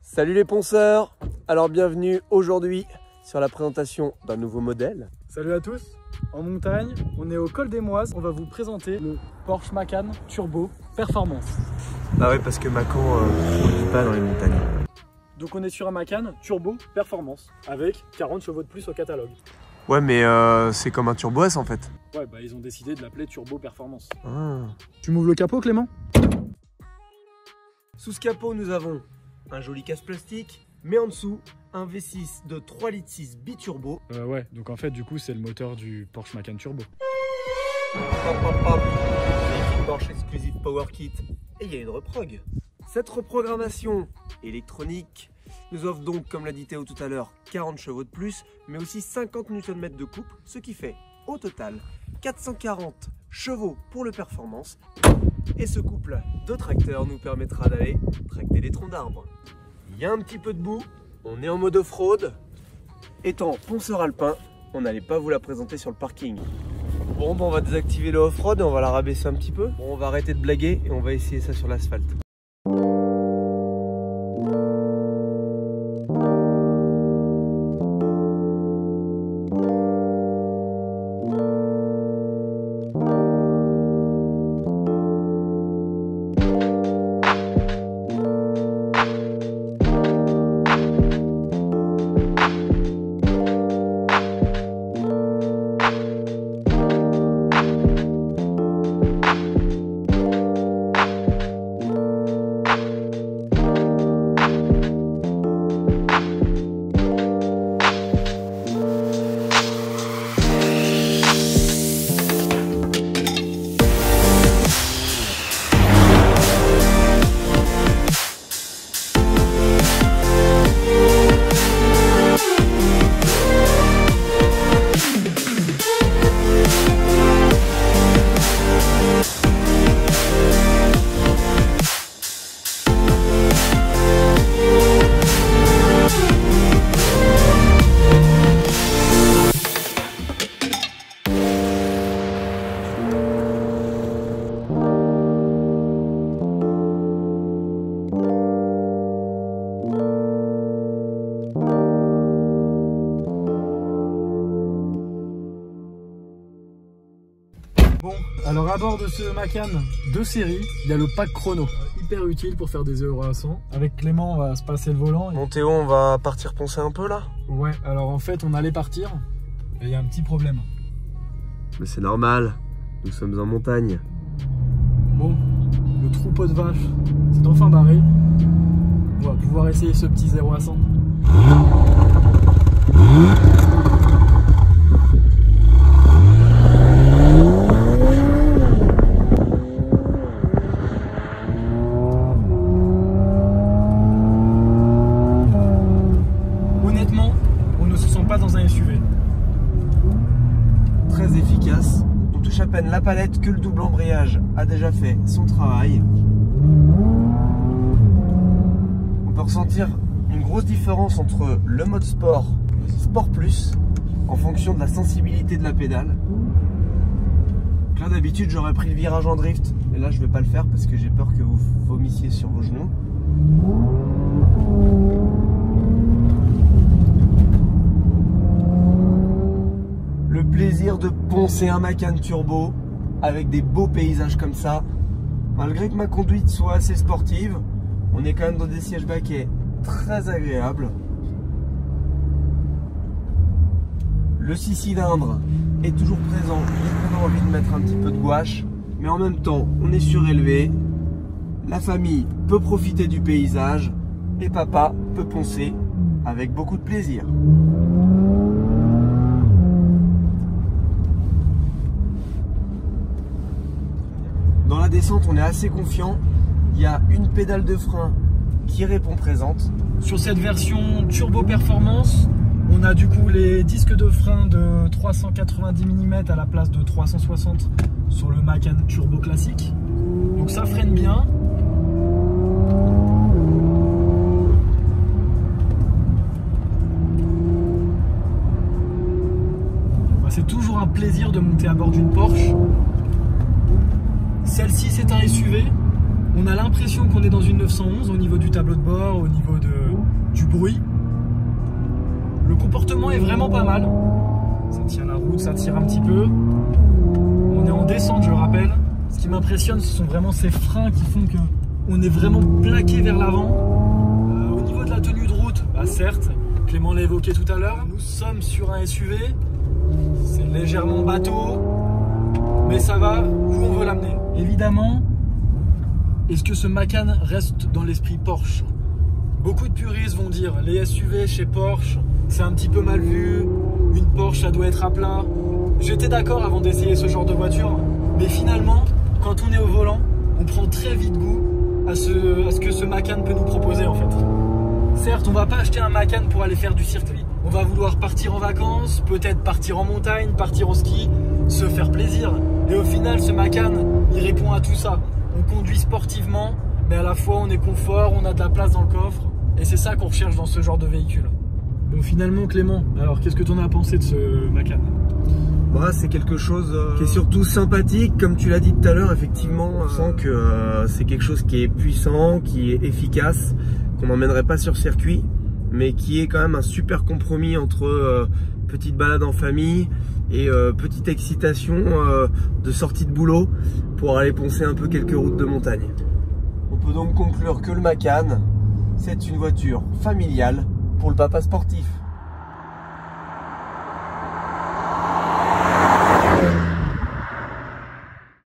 Salut les ponceurs! Alors bienvenue aujourd'hui sur la présentation d'un nouveau modèle. Salut à tous! En montagne, on est au col des Moises. On va vous présenter le Porsche Macan Turbo Performance. Bah ouais, parce que Macan on ne vit pas dans les montagnes. Donc on est sur un Macan Turbo Performance avec 40 chevaux de plus au catalogue. Ouais, mais c'est comme un Turbo S en fait. Ouais, bah ils ont décidé de l'appeler Turbo Performance. Ah. Tu m'ouvres le capot, Clément? Sous ce capot, nous avons un joli casse plastique, mais en dessous, un V6 de 3,6 litres biturbo. Ouais, donc en fait, du coup, c'est le moteur du Porsche Macan Turbo. Hop, hop, hop. Véhicule Porsche Exclusive Power Kit. Et il y a une reprog. Cette reprogrammation électronique nous offre donc, comme l'a dit Théo tout à l'heure, 40 chevaux de plus, mais aussi 50 Nm de couple, ce qui fait au total 440 chevaux pour le performance. Et ce couple de tracteurs nous permettra d'aller tracter les troncs d'arbres. Il y a un petit peu de boue, on est en mode off-road. Étant ponceur alpin, on n'allait pas vous la présenter sur le parking. Bon, on va désactiver le off-road et on va la rabaisser un petit peu. Bon, on va arrêter de blaguer et on va essayer ça sur l'asphalte. Bon, alors à bord de ce Macan de série, il y a le pack chrono. Hyper utile pour faire des 0 à 100. Avec Clément, on va se passer le volant. Bon Théo, on va partir poncer un peu là? Ouais, alors en fait, on allait partir et il y a un petit problème. Mais c'est normal, nous sommes en montagne. Bon, le troupeau de vaches, c'est enfin barré. On va pouvoir essayer ce petit 0 à 100. Honnêtement, on ne se sent pas dans un SUV. Très efficace. On touche à peine la palette que le double embrayage a déjà fait son travail. On peut ressentir une grosse différence entre le mode sport, sport plus, en fonction de la sensibilité de la pédale. Donc là d'habitude j'aurais pris le virage en drift, mais là je vais pas le faire parce que j'ai peur que vous vomissiez sur vos genoux. Le plaisir de poncer un Macan Turbo avec des beaux paysages comme ça. Malgré que ma conduite soit assez sportive, on est quand même dans des sièges baquets très agréables. Le 6 cylindres est toujours présent dès qu'on a envie de mettre un petit peu de gouache, mais en même temps on est surélevé. La famille peut profiter du paysage et papa peut poncer avec beaucoup de plaisir. Dans la descente, on est assez confiant. Il y a une pédale de frein qui répond présente. Sur cette version Turbo Performance, on a du coup les disques de frein de 390 mm à la place de 360 sur le Macan Turbo classique. Donc ça freine bien. C'est toujours un plaisir de monter à bord d'une Porsche. Celle-ci c'est un SUV. On a l'impression l'impression qu'on est dans une 911 au niveau du tableau de bord, au niveau du bruit. Le comportement est vraiment pas mal. Ça tient la route, ça tire un petit peu. On est en descente, je le rappelle. Ce qui m'impressionne, ce sont vraiment ces freins qui font que on est vraiment plaqué vers l'avant. Au niveau de la tenue de route, bah certes, Clément l'a évoqué tout à l'heure, nous sommes sur un SUV. C'est légèrement bateau, mais ça va où on veut l'amener. Évidemment, est-ce que ce Macan reste dans l'esprit Porsche? Beaucoup de puristes vont dire les SUV chez Porsche, c'est un petit peu mal vu, une Porsche ça doit être à plat. J'étais d'accord avant d'essayer ce genre de voiture, mais finalement, quand on est au volant, on prend très vite goût à ce que ce Macan peut nous proposer en fait. Certes, on va pas acheter un Macan pour aller faire du circuit. On va vouloir partir en vacances, peut-être partir en montagne, partir au ski, se faire plaisir. Et au final, ce Macan, il répond à tout ça. On conduit sportivement, mais à la fois on est confort, on a de la place dans le coffre. Et c'est ça qu'on recherche dans ce genre de véhicule. Bon, finalement, Clément, alors qu'est-ce que tu en as pensé de ce Macan? Bah, c'est quelque chose qui est surtout sympathique, comme tu l'as dit tout à l'heure, effectivement. On sent que c'est quelque chose qui est puissant, qui est efficace, qu'on n'emmènerait pas sur circuit, mais qui est quand même un super compromis entre petite balade en famille et petite excitation de sortie de boulot pour aller poncer un peu quelques routes de montagne. On peut donc conclure que le Macan, c'est une voiture familiale pour le papa sportif.